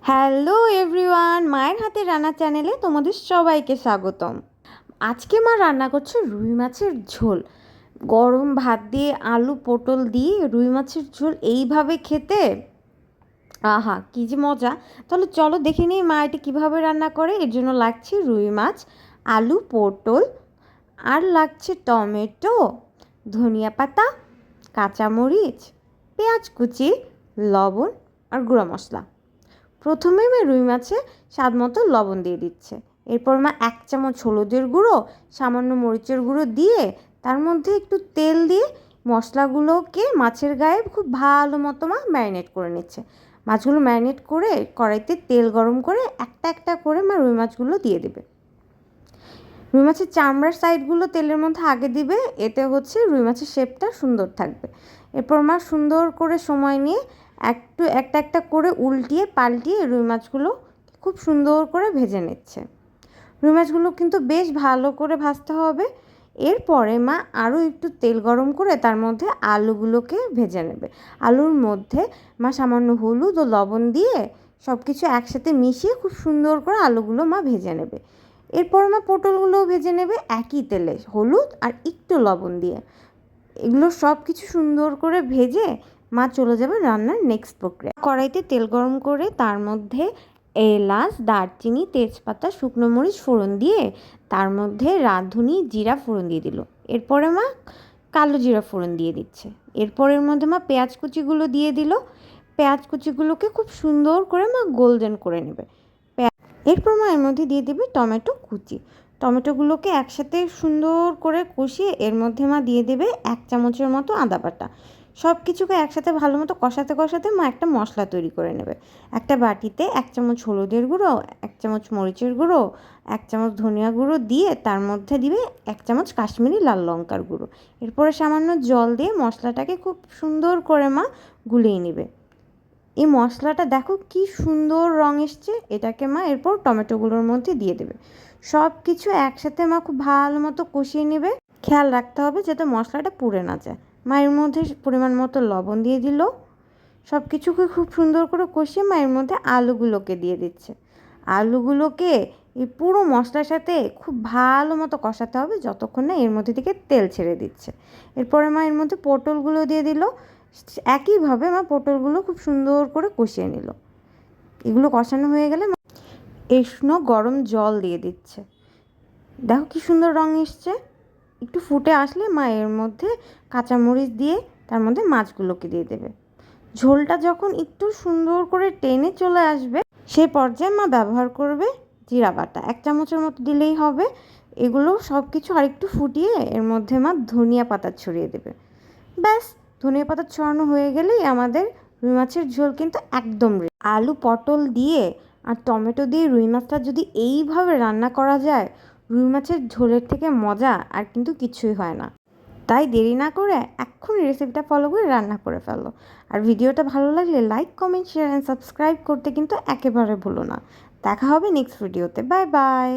Hello everyone, মায়ের হাতে রান্না চ্যানেলে তোমাদের সবাইকে স্বাগতম। আজকে মা রান্না করছে রুই মাছের ঝোল। গরম ভাত দিয়ে আলু পটল দিয়ে রুই মাছের ঝোল এইভাবে খেতে আহা কী যে মজা। তাহলে চলো দেখে নিই মা এটি কীভাবে রান্না করে। এর জন্য লাগছে রুই মাছ, আলু পটল, আর লাগছে টমেটো, ধনিয়া পাতা, কাঁচামরিচ, পেঁয়াজ কুচি, লবণ আর গুঁড়া মশলা। প্রথমে মা রুই মাছে স্বাদ মতো লবণ দিয়ে দিচ্ছে। এরপর মা 1 চামচ হলুদের গুঁড়ো, সামান্য মরিচের গুঁড়ো দিয়ে তার মধ্যে একটু তেল দিয়ে মশলাগুলোকে মাছের গায়ে খুব ভালো মতো মা ম্যারিনেট করে নিচ্ছে। মাছগুলো ম্যারিনেট করে কড়াইতে তেল গরম করে একটা একটা করে মা রুই মাছগুলো দিয়ে দেবে। রুই মাছের চামড়ার সাইডগুলো তেলের মধ্যে আগে দিবে, এতে হচ্ছে রুই মাছের শেপটা সুন্দর থাকবে। এরপর মা সুন্দর করে সময় নিয়ে একটা একটা করে উল্টিয়ে পাল্টিয়ে রুই মাছগুলো খুব সুন্দর করে ভেজে নিচ্ছে। রুই মাছগুলো কিন্তু বেশ ভালো করে ভাজতে হবে। এরপরে মা আরও একটু তেল গরম করে তার মধ্যে আলুগুলোকে ভেজে নেবে। আলুর মধ্যে মা সামান্য হলুদ ও লবণ দিয়ে সব কিছু একসাথে মিশিয়ে খুব সুন্দর করে আলুগুলো মা ভেজে নেবে। এরপর মা পটলগুলোও ভেজে নেবে একই তেলে, হলুদ আর একটু লবণ দিয়ে। এগুলো সব কিছু সুন্দর করে ভেজে মা চলে যাবে রান্নার নেক্সট প্রক্রিয়া। কড়াইতে তেল গরম করে তার মধ্যে এলাচ, দারচিনি, তেজপাতা, শুকনো মরিচ ফোড়ন দিয়ে তার মধ্যে রাঁধুনি জিরা ফোড়ন দিয়ে দিল। এরপরে মা কালো জিরা ফোড়ন দিয়ে দিচ্ছে। এরপরের মধ্যে মা পেঁয়াজ কুচিগুলো দিয়ে দিল। পেঁয়াজ কুচিগুলোকে খুব সুন্দর করে মা গোল্ডেন করে নেবে। এরপর মা এর মধ্যে দিয়ে দেবে টমেটো কুচি। টমেটোগুলোকে একসাথে সুন্দর করে কষিয়ে এর মধ্যে মা দিয়ে দেবে 1 চামচের মতো আদা বাটা। সব কিছুকে একসাথে ভালো মতো কষাতে কষাতে মা একটা মশলা তৈরি করে নেবে। একটা বাটিতে 1 চামচ হলুদের গুঁড়ো, 1 চামচ মরিচের গুঁড়ো, 1 চামচ ধনিয়া গুঁড়ো দিয়ে তার মধ্যে দিবে 1 চামচ কাশ্মীরি লাল লঙ্কার গুঁড়ো। এরপরে সামান্য জল দিয়ে মশলাটাকে খুব সুন্দর করে মা গুলিয়ে নেবে। এই মশলাটা দেখো কি সুন্দর রং এসছে। এটাকে মা এরপর টমেটোগুলোর মধ্যে দিয়ে দেবে। সব কিছু একসাথে মা খুব ভালো মতো কষিয়ে নেবে। খেয়াল রাখতে হবে যাতে মশলাটা পুড়ে না যায়। মা এর মধ্যে পরিমাণ মতো লবণ দিয়ে দিল। সব কিছুকে খুব সুন্দর করে কষিয়ে মা এর মধ্যে আলুগুলোকে দিয়ে দিচ্ছে। আলুগুলোকে এই পুরো মশলার সাথে খুব ভালো মতো কষাতে হবে যতক্ষণ না এর মধ্যে থেকে তেল ছেড়ে দিচ্ছে। এরপরে মা এর মধ্যে পটলগুলো দিয়ে দিল। একইভাবে মা পটলগুলো খুব সুন্দর করে কষিয়ে নিল। এগুলো কষানো হয়ে গেলে উষ্ণ গরম জল দিয়ে দিচ্ছে। দেখো কি সুন্দর রং এসছে। একটু ফুটে আসলে মা এর মধ্যে কাঁচামরিচ দিয়ে তার মধ্যে মাছগুলোকে দিয়ে দেবে। ঝোলটা যখন একটু সুন্দর করে টেনে চলে আসবে সেই পর্যায়ে মা ব্যবহার করবে জিরা বাটা। 1 চামচের মতো দিলেই হবে। এগুলো সব কিছু আরেকটু ফুটিয়ে এর মধ্যে মা ধনিয়া পাতা ছড়িয়ে দেবে। ব্যাস, ধনিয়া পাতা ছড়ানো হয়ে গেলেই আমাদের রুই মাছের ঝোল কিন্তু একদম রেডি। আলু পটল দিয়ে আর টমেটো দিয়ে রুই মাছটা যদি এইভাবে রান্না করা যায়, রুই মাছের ঝোলের থেকে মজা আর কিন্তু কিছুই হয় না। তাই দেরি না করে এক্ষুনি রেসিপিটা ফলো করে রান্না করে ফেলো। আর ভিডিওটা ভালো লাগলে like, comment, share and subscribe করতে কিন্তু একেবারে ভুলো না। দেখা হবে নেক্সট ভিডিওতে। Bye bye.